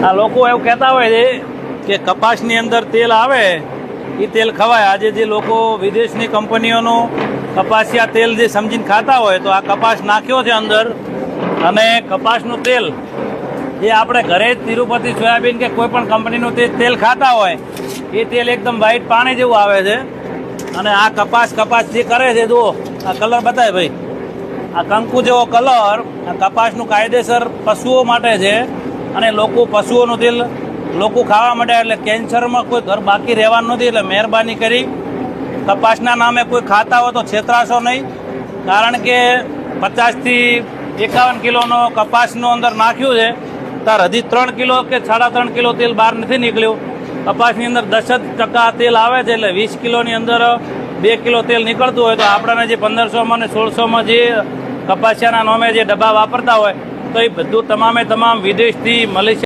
આ લોકો એવું કહેતા હોય છે કે કપાસની અંદર તેલ આવે એ તેલ ખવાય। આજે જે લોકો વિદેશની કંપનીઓનું કપાસિયા તેલ જે સમજીને ખાતા હોય તો આ કપાસ નાખ્યો છે અંદર અને કપાસનું તેલ જે આપણે ઘરે જ તિરુપતિ સોયાબીન કે કોઈ પણ કંપનીનું તેલ ખાતા હોય એ તેલ એકદમ વ્હાઈટ પાણી જેવું આવે છે। અને આ કપાસ જે કરે છે જુઓ આ કલર બતાવે ભાઈ, આ કંકુ જેવો કલર આ કપાસનું કાયદેસર પશુઓ માટે છે અને લોકો પશુઓનું તેલ લોકો ખાવા માંડ્યા એટલે કેન્સરમાં કોઈ ઘર બાકી રહેવાનું નથી। એટલે મહેરબાની કરી કપાસના નામે કોઈ ખાતા હોય તો છેતરાશો નહીં, કારણ કે 50 થી 51 કિલોનો કપાસનું અંદર નાખ્યું છે તાર હજી 3 કિલો કે 3.5 કિલો તેલ બહાર નથી નીકળ્યું। કપાસની અંદર 10% તેલ આવે છે એટલે 20 કિલોની અંદર 2 કિલો તેલ નીકળતું હોય તો આપણાને જે 1500માં અને 1600માં જે કપાસિયાના નામે જે ડબ્બા વાપરતા હોય તો એ બધું તમામે તમામ વિદેશથી મલેશિયા